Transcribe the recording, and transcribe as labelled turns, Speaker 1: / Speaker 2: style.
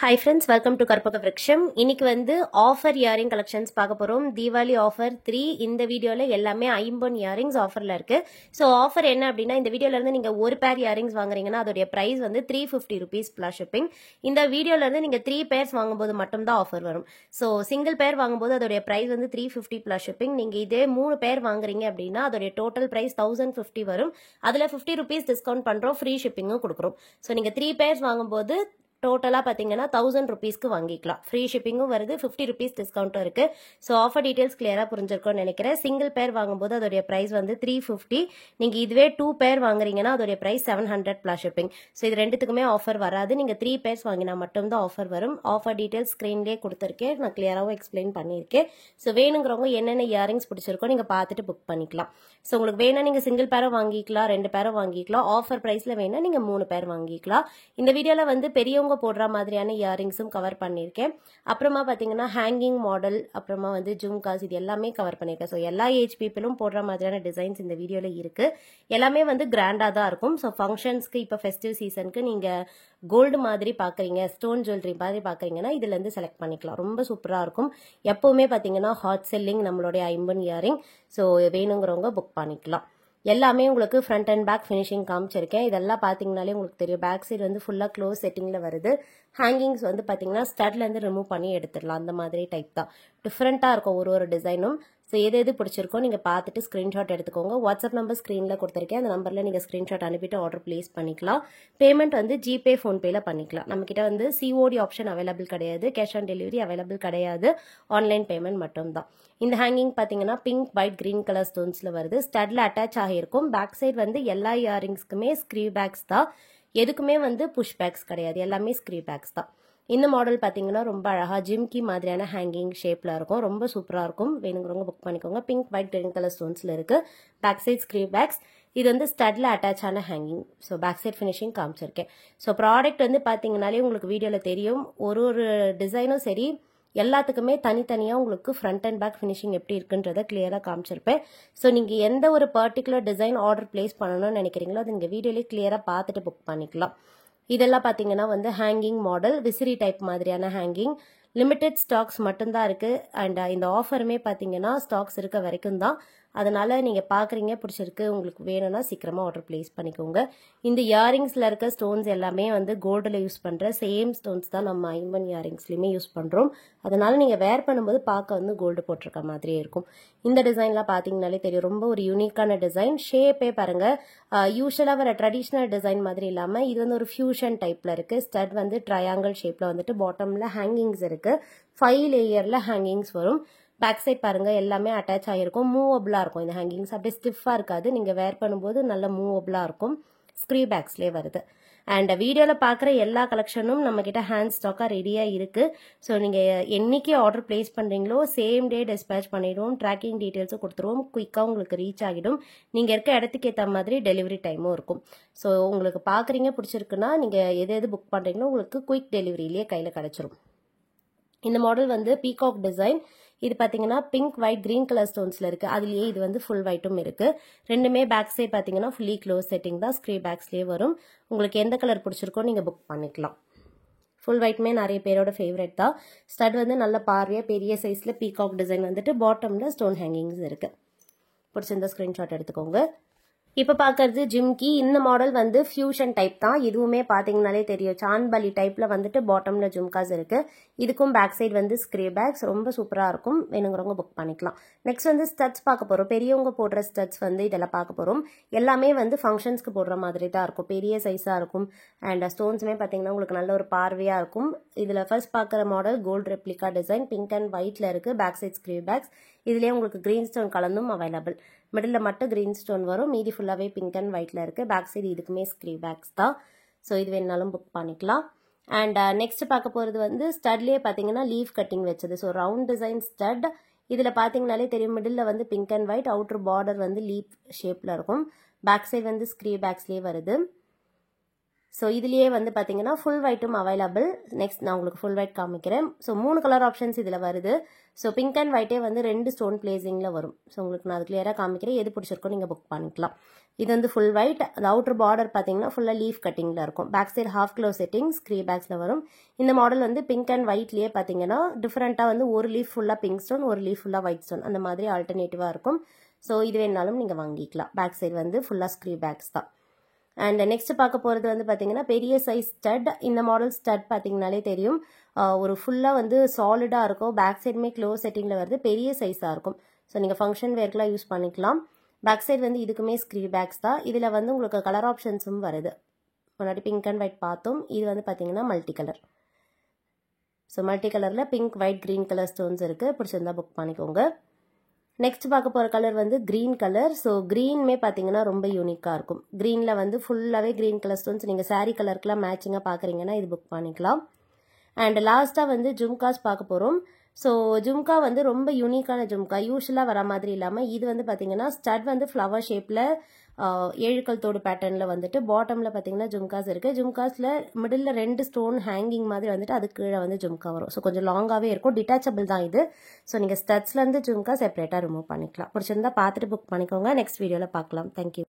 Speaker 1: Hi friends, welcome to Karpaka Vriksham. இன்னைக்கு வந்து offer earring collections பார்க்க போறோம். தீபாவளி ஆஃபர் 3 இந்த வீடியோல எல்லாமே 50 இயரிங்ஸ் ஆஃபர்ல இருக்கு. ஸோ ஆஃபர் என்ன அப்படின்னா இந்த வீடியோல இருந்து நீங்க ஒரு பேர் இயரிங்ஸ் வாங்குறீங்கன்னா அதோட பிரைஸ் வந்து 350 rupees பிளஸ் ஷிப்பிங். இந்த வீடியோல இருந்து நீங்க 3 பேர்ஸ் வாங்கும்போது மட்டும் தான் ஆஃபர் வரும். ஸோ சிங்கிள் பேர் வாங்கும்போது அதோட பிரைஸ் வந்து 350 பிளஸ் ஷிப்பிங். நீங்க இதே 3 பேர் வாங்குறீங்க அப்படின்னா அதோட டோட்டல் பிரைஸ் 1050 வரும். அதுல 50 rupees டிஸ்கவுண்ட் பண்றோம், ஃப்ரீ ஷிப்பிங்கும் கொடுக்குறோம். ஸோ நீங்க 3 பேர்ஸ் வாங்கும்போது டோட்டலாக பார்த்தீங்கன்னா 1000 rupeesக்கு வாங்கிக்கலாம். ஃப்ரீ ஷிப்பிங்கும் வருது, 50 rupees டிஸ்கவுண்ட்டும் இருக்கு. ஸோ ஆஃபர் டீடைல்ஸ் கிளியராக புரிஞ்சிருக்கும்னு நினைக்கிறேன். சிங்கிள் பேர் வாங்கும்போது அதோடைய பிரைஸ் வந்து 350. நீங்கள் இதுவே 2 பேர் வாங்குறீங்கன்னா அதோடைய பிரைஸ் 700 பிளஸ் ஷிப்பிங். ஸோ இது ரெண்டுத்துக்குமே ஆஃபர் வராது. நீங்கள் 3 பேர்ஸ் வாங்கினா மட்டும்தான் ஆஃபர் வரும். ஆஃபர் டீடைல்ஸ் ஸ்க்ரீன்லேயே கொடுத்துருக்கேன், நான் கிளியராகவும் எக்ஸ்பிளைன் பண்ணியிருக்கேன். ஸோ வேணுங்கிறவங்க என்னென்ன இயரிங்ஸ் பிடிச்சிருக்கோ நீங்கள் பார்த்துட்டு புக் பண்ணிக்கலாம். ஸோ உங்களுக்கு வேணா நீங்கள் சிங்கிள் பேரை வாங்கிக்கலாம், 2 பேரை வாங்கிக்கலாம். ஆஃபர் ப்ரைஸில் வேணா நீங்கள் 3 பேர் வாங்கிக்கலாம். இந்த வீடியோவில் வந்து பெரியவங்க போடுற மாதிரியான இயரிங்ஸும் கவர் பண்ணியிருக்கேன். அப்புறமா பார்த்தீங்கன்னா ஹேங்கிங் மாடல், அப்புறமா வந்து ஜும்காஸ், இது எல்லாமே கவர் பண்ணியிருக்கேன். ஸோ எல்லா ஏஜ் பீப்புளும் போடுற மாதிரியான டிசைன்ஸ் இந்த வீடியோவில் இருக்கு. எல்லாமே வந்து கிராண்டாக தான் இருக்கும். ஸோ ஃபங்க்ஷன்ஸ்க்கு இப்போ ஃபெஸ்டிவ் சீசனுக்கு நீங்கள் கோல்டு மாதிரி பார்க்குறீங்க, ஸ்டோன் ஜுவல்லரி மாதிரி பார்க்குறீங்கன்னா இதுலேருந்து செலக்ட் பண்ணிக்கலாம். ரொம்ப சூப்பராக இருக்கும். எப்போவுமே பார்த்தீங்கன்னா ஹாட் செல்லிங் நம்மளுடைய 50 இயரிங். ஸோ வேணுங்கிறவங்க புக் பண்ணிக்கலாம். எல்லாமே உங்களுக்கு ஃப்ரண்ட் அண்ட் பேக் ஃபினிஷிங் காமிச்சிருக்கேன். இதெல்லாம் பார்த்தீங்கனாலே உங்களுக்கு தெரியும். பேக் சைடு வந்து ஃபுல்லாக க்ளோஸ் செட்டிங்கில் வருது. ஹேங்கிங்ஸ் வந்து பார்த்தீங்கன்னா ஸ்டட்லேருந்து ரிமூவ் பண்ணி எடுத்துடலாம். அந்த மாதிரி டைப் தான். டிஃப்ரெண்ட்டாக இருக்கும் ஒரு டிசைனும். ஸோ எது பிடிச்சிருக்கோ நீங்கள் பார்த்துட்டு ஸ்க்ரீன்ஷாட் எடுத்துக்கோங்க. வாட்ஸ்அப் நம்பர் ஸ்க்ரீனில் கொடுத்துருக்கேன். அந்த நம்பரில் நீங்கள் ஸ்க்ரீன்ஷாட் அனுப்பிட்டு ஆர்டர் ப்ளேஸ் பண்ணிக்கலாம். பேமெண்ட் வந்து ஜிபே, ஃபோன்பேயில் பண்ணிக்கலாம். நம்மக்கிட்ட வந்து சிஓடி ஆப்ஷன் அவைலபிள் கிடையாது, கேஷ் ஆன் டெலிவரி அவைலபிள் கிடையாது, ஆன்லைன் பேமெண்ட் மட்டும்தான். இந்த ஹேங்கிங் பார்த்தீங்கன்னா பிங்க், ஒயிட், கிரீன் கலர் ஸ்டோன்ஸில் வருது. ஸ்டட்ல அட்டாச் ஆகியிருக்கும். பேக் சைடு வந்து எல்லா இயரிங்ஸ்க்குமே ஸ்க்ரீ பேக்ஸ் தான். எதுக்குமே வந்து புஷ் பேக்ஸ் கிடையாது, எல்லாமே ஸ்க்ரீ பேக்ஸ் தான். இந்த மாடல் பார்த்தீங்கன்னா ரொம்ப அழகாக ஜிம்கி மாதிரியான ஹேங்கிங் ஷேப்பில் இருக்கும். ரொம்ப சூப்பராக இருக்கும். வேணுங்கிறவங்க புக் பண்ணிக்கோங்க. பிங்க், ஒயிட், கிரீன் கலர் ஸ்டோன்ஸில் இருக்குது. Back side screw backs. இது வந்து ஸ்டட்ல அட்டாச் ஆன hanging. So back side finishing காமிச்சிருக்கேன். ஸோ ப்ராடக்ட் வந்து பார்த்தீங்கனாலே உங்களுக்கு வீடியோவில் தெரியும். ஒரு டிசைனும் சரி எல்லாத்துக்குமே தனித்தனியாக உங்களுக்கு ஃப்ரண்ட் அண்ட் பேக் ஃபினிஷிங் எப்படி இருக்குன்றதை கிளியராக காமிச்சிருப்பேன். ஸோ நீங்கள் எந்த ஒரு பர்டிகுலர் டிசைன் ஆர்டர் பிளேஸ் பண்ணணும்னு நினைக்கிறீங்களோ அது நீங்கள் வீடியோலேயே கிளியராக பார்த்துட்டு புக் பண்ணிக்கலாம். இதெல்லாம் பார்த்தீங்கன்னா வந்து ஹேங்கிங் மாடல், விசிறி டைப் மாதிரியான ஹேங்கிங். லிமிடெட் ஸ்டாக்ஸ் மட்டும்தான் இருக்குது. அண்ட் இந்த ஆஃபருமே பார்த்தீங்கன்னா ஸ்டாக்ஸ் இருக்க வரைக்கும் தான். அதனால நீங்கள் பார்க்குறீங்க, பிடிச்சிருக்கு, உங்களுக்கு வேணும்னா சீக்கிரமாக ஆர்டர் பிளேஸ் பண்ணிக்கோங்க. இந்த இயரிங்ஸில் இருக்க ஸ்டோன்ஸ் எல்லாமே வந்து கோல்டில் யூஸ் பண்ணுற சேம் ஸ்டோன்ஸ் தான் நம்ம 50 இயரிங்ஸ்லையுமே யூஸ் பண்ணுறோம். அதனால நீங்கள் வேர் பண்ணும்போது பார்க்க வந்து கோல்டு போட்டிருக்க மாதிரியே இருக்கும். இந்த டிசைன்லாம் பார்த்தீங்கனாலே தெரியும், ரொம்ப ஒரு யூனிக்கான டிசைன். ஷேப்பே பாருங்கள், யூஸ்வலாக வர ட்ரெடிஷ்னல் டிசைன் மாதிரி இல்லாமல் இது வந்து ஒரு ஃபியூஷன் டைப்பில் இருக்குது. ஸ்டட் வந்து ட்ரையாங்கிள் ஷேப்பில் வந்துட்டு பாட்டமில் ஹேங்கிங்ஸ் இருக்குது. 5 லேயரில் ஹேங்கிங்ஸ் வரும். பேக் சைட் பாருங்க, எல்லாமே அட்டாச் ஆகிருக்கும். மூவபிளாக இருக்கும். இந்த ஹேங்கிங்ஸ் அப்படியே ஸ்டிஃபாக இருக்காது. நீங்கள் வேர் பண்ணும்போது நல்ல மூவபிளாக இருக்கும். ஸ்க்ரீ பேக்ஸ்லேயே வருது. அண்ட் வீடியோவில் பார்க்குற எல்லா கலெக்ஷனும் நம்மக்கிட்ட ஹேண்ட் ஸ்டாக்காக ரெடியாக இருக்குது. ஸோ நீங்கள் என்னைக்கு ஆர்டர் பிளேஸ் பண்ணுறீங்களோ சேம் டே டிஸ்பேச் பண்ணிவிடுவோம். ட்ராக்கிங் டீட்டெயில்ஸும் கொடுத்துருவோம். குயிக்காக உங்களுக்கு ரீச் ஆகிடும். நீங்கள் இருக்க இடத்துக்கு ஏற்ற மாதிரி டெலிவரி டைமும் இருக்கும். ஸோ உங்களுக்கு பார்க்குறீங்க, பிடிச்சிருக்குன்னா நீங்கள் எது புக் பண்ணுறீங்களோ உங்களுக்கு குயிக் டெலிவரியிலேயே கையில் கிடச்சிரும். இந்த மாடல் வந்து பீகாக் டிசைன். இது பார்த்தீங்கன்னா பிங்க், ஒயிட், கிரீன் கலர் ஸ்டோன்ஸில் இருக்குது. அதுலேயே இது வந்து ஃபுல் ஒயிட்டும் இருக்குது. ரெண்டுமே பேக் சைட் பார்த்தீங்கன்னா ஃபுல்லி க்ளோஸ் செட்டிங் தான். ஸ்க்ரீ பேக்ஸ்லேயே வரும். உங்களுக்கு எந்த கலர் பிடிச்சிருக்கோ நீங்கள் புக் பண்ணிக்கலாம். ஃபுல் ஒயிட்மே நிறைய பேரோட ஃபேவரட் தான். ஸ்டட் வந்து நல்ல பார்வையாக பெரிய சைஸில் பீகாக் டிசைன் வந்துட்டு பாட்டமில் ஸ்டோன் ஹேங்கிங்ஸ் இருக்குது. பிடிச்சிருந்த ஸ்க்ரீன்ஷாட் எடுத்துக்கோங்க. இப்போ பார்க்கறது ஜிம்கி. இந்த மாடல் வந்து ஃபியூஷன் டைப் தான். இதுவுமே பார்த்தீங்கனாலே தெரியும், சான்பலி டைப்பில் வந்துட்டு பாட்டமில் ஜும்காஸ் இருக்குது. இதுக்கும் பேக் சைடு வந்து ஸ்க்ரே பேக்ஸ். ரொம்ப சூப்பராக இருக்கும். வேணுங்கிறவங்க புக் பண்ணிக்கலாம். நெக்ஸ்ட் வந்து ஸ்டட்ஸ் பார்க்க போகிறோம். பெரியவங்க போடுற ஸ்டட்ஸ் வந்து இதெல்லாம் பார்க்க போகிறோம். எல்லாமே வந்து ஃபங்க்ஷன்ஸ்க்கு போடுற மாதிரி தான் இருக்கும். பெரிய சைஸாக இருக்கும். அண்ட் ஸ்டோன்ஸுமே பார்த்தீங்கன்னா உங்களுக்கு நல்ல ஒரு பார்வையாக இருக்கும். இதில் ஃபர்ஸ்ட் பார்க்குற model gold replica design. Pink and ஒயிட்டில் இருக்குது. Back side screw backs. இதுலேயே உங்களுக்கு கிரீன் ஸ்டோன் கலந்தும் அவைலபிள். மிடில் மட்டும் கிரீன் ஸ்டோன் வரும். மீதி ஃபுல்லாகவே பிங்க் அண்ட் ஒயிட்டில் இருக்குது. பேக் சைடு இதுக்குமே ஸ்க்ரீ பேக்ஸ் தான். ஸோ இது வேணாலும் புக் பண்ணிக்கலாம். அண்ட் நெக்ஸ்ட் பார்க்க போகிறது வந்து ஸ்டட்லேயே பார்த்தீங்கன்னா லீஃப் கட்டிங் வச்சது. So round design stud. இதில் பார்த்தீங்கனாலே தெரியும், மிடில் வந்து pink and white, outer border வந்து லீஃப் ஷேப்பில் இருக்கும். பேக் சைடு வந்து ஸ்க்ரீ பேக்ஸ்லேயே வருது. ஸோ இதுலேயே வந்து பார்த்தீங்கன்னா ஃபுல் ஒயிட்டும் அவைலபிள். நெக்ஸ்ட் நான் உங்களுக்கு ஃபுல் ஒயிட் காமிக்கிறேன். ஸோ 3 கலர் ஆப்ஷன்ஸ் இதில் வருது. ஸோ பிங்க் அண்ட் ஒயிட்டே வந்து 2 ஸ்டோன் பிளேசிங்கில் வரும். ஸோ உங்களுக்கு நான் அது கிளியராக காமிக்கிறேன். எது பிடிச்சிருக்கோ நீங்கள் புக் பண்ணிக்கலாம். இது வந்து ஃபுல் ஒயிட். அந்த அவுட்டர் பார்டர் பார்த்தீங்கன்னா ஃபுல்லாக லீஃப் கட்டிங்கில் இருக்கும். Back side half close settings screw பேக்ஸில் வரும். இந்த மாடல் வந்து பிங்க் அண்ட் ஒயிட்லேயே பார்த்தீங்கன்னா டிஃப்ரெண்ட்டாக வந்து ஒரு லீஃப் ஃபுல்லாக பிங்க் ஸ்டோன், ஒரு லீஃப் ஃபுல்லாக ஒயிட் ஸ்டோன், அந்த மாதிரி ஆல்டர்னேட்டிவாக இருக்கும். ஸோ இது வேணாலும் நீங்கள் வாங்கிக்கலாம். பேக் சைடு வந்து ஃபுல்லாக ஸ்க்ரீ பேக்ஸ் தான். அண்ட் நெக்ஸ்ட் பார்க்க போகிறது வந்து பார்த்தீங்கன்னா பெரிய சைஸ் ஸ்டட். இந்த மாடல் ஸ்டட் பார்த்தீங்கனாலே தெரியும், ஒரு ஃபுல்லாக வந்து சாலிடாக இருக்கும். பேக் சைடுமே க்ளோஸ் செட்டிங்கில் வருது. பெரிய சைஸாக இருக்கும். ஸோ நீங்கள் ஃபங்க்ஷன் வேர்க்கெலாம் யூஸ் பண்ணிக்கலாம். பேக் சைடு வந்து இதுக்குமே ஸ்க்ரீ பேக்ஸ் தான். இதில் வந்து உங்களுக்கு கலர் ஆப்ஷன்ஸும் வருது. முன்னாடி பிங்க் அண்ட் ஒயிட் பார்த்தோம். இது வந்து பார்த்தீங்கன்னா மல்டி கலர். ஸோ மல்டி கலரில் pink, white, green colour stones இருக்குது. பிடிச்சிருந்தா புக் பண்ணிக்கோங்க. நெக்ஸ்ட் பார்க்க போகிற கலர் வந்து க்ரீன் கலர். ஸோ க்ரீனுமே பார்த்தீங்கன்னா ரொம்ப யூனிக்காக இருக்கும். க்ரீனில் வந்து ஃபுல்லாகவே க்ரீன் கலர் ஸ்டோன்ஸ். நீங்கள் சாரீ கலருக்குலாம் மேட்சிங்காக பார்க்குறீங்கன்னா இது புக் பண்ணிக்கலாம். அண்ட் லாஸ்ட்டாக வந்து ஜும்காஸ் பார்க்க போகிறோம். ஸோ ஜும்கா வந்து ரொம்ப யூனிக்கான ஜும்கா. யூஸ்வலாக வர மாதிரி இல்லாமல் இது வந்து பார்த்தீங்கன்னா ஸ்டட் வந்து ஃப்ளவர் ஷேப்பில் 7 கல் தோடு பேட்டர்னில் வந்துட்டு பாட்டமில் பார்த்தீங்கன்னா ஜும்காஸ் இருக்குது. ஜும்காஸில் மிடில் 2 ஸ்டோன் ஹேங்கிங் மாதிரி வந்துட்டு அது கீழே வந்து ஜும்கா வரும். ஸோ கொஞ்சம் லாங்காகவே இருக்கும். டிட்டாச்சபிள் தான் இது. ஸோ நீங்கள் ஸ்டட்ஸ்லேருந்து ஜும்கா செப்பரேட்டாக ரிமூவ் பண்ணிக்கலாம். பிடிச்சிருந்தா பார்த்துட்டு புக் பண்ணிக்கோங்க. நெக்ஸ்ட் வீடியோவில் பார்க்கலாம். தேங்க்யூ.